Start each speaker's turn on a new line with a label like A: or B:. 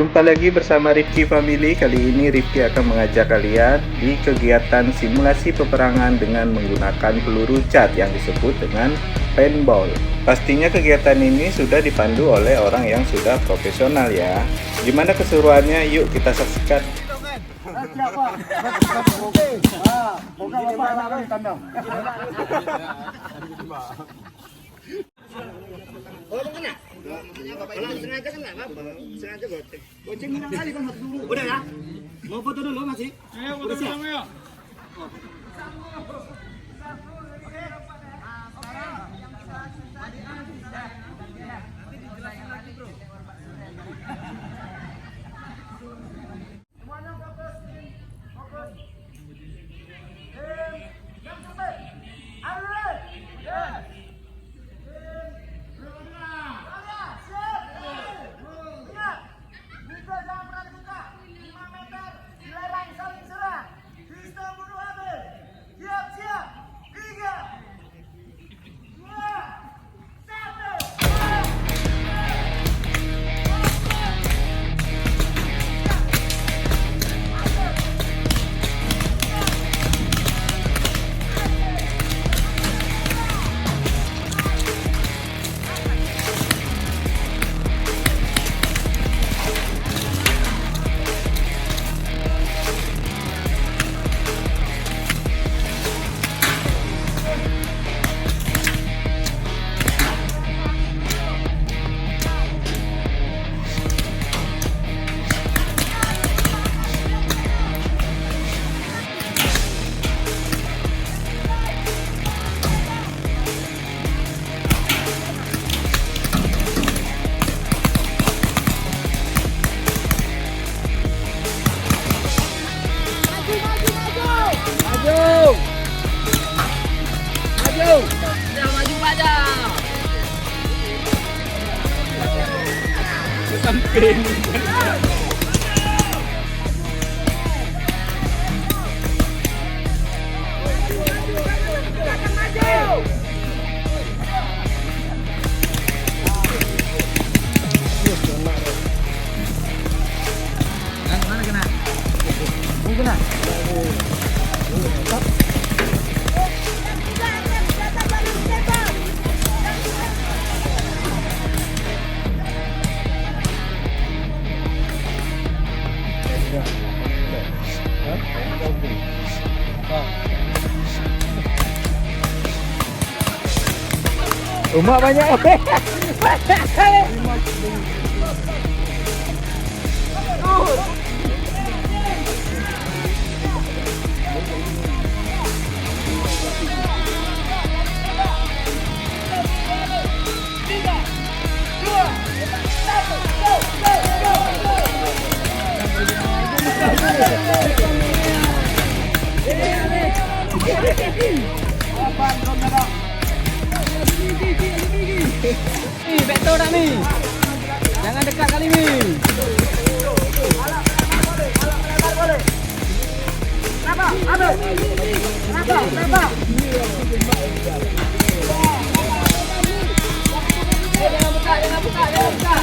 A: Jumpa lagi bersama Rifki Family. Kali ini Rifki akan mengajak kalian di kegiatan simulasi peperangan dengan menggunakan peluru cat yang disebut dengan paintball. Pastinya kegiatan ini sudah dipandu oleh orang yang sudah profesional ya. Gimana keseruannya? Yuk kita saksikan.
B: Udah ya? Mau foto dulu masih?
C: Ayo foto dulu ayo.
B: Rumah banyak.
D: Nih, betul tak nih? Jangan dekat kali nih. Jangan buka. Jangan buka.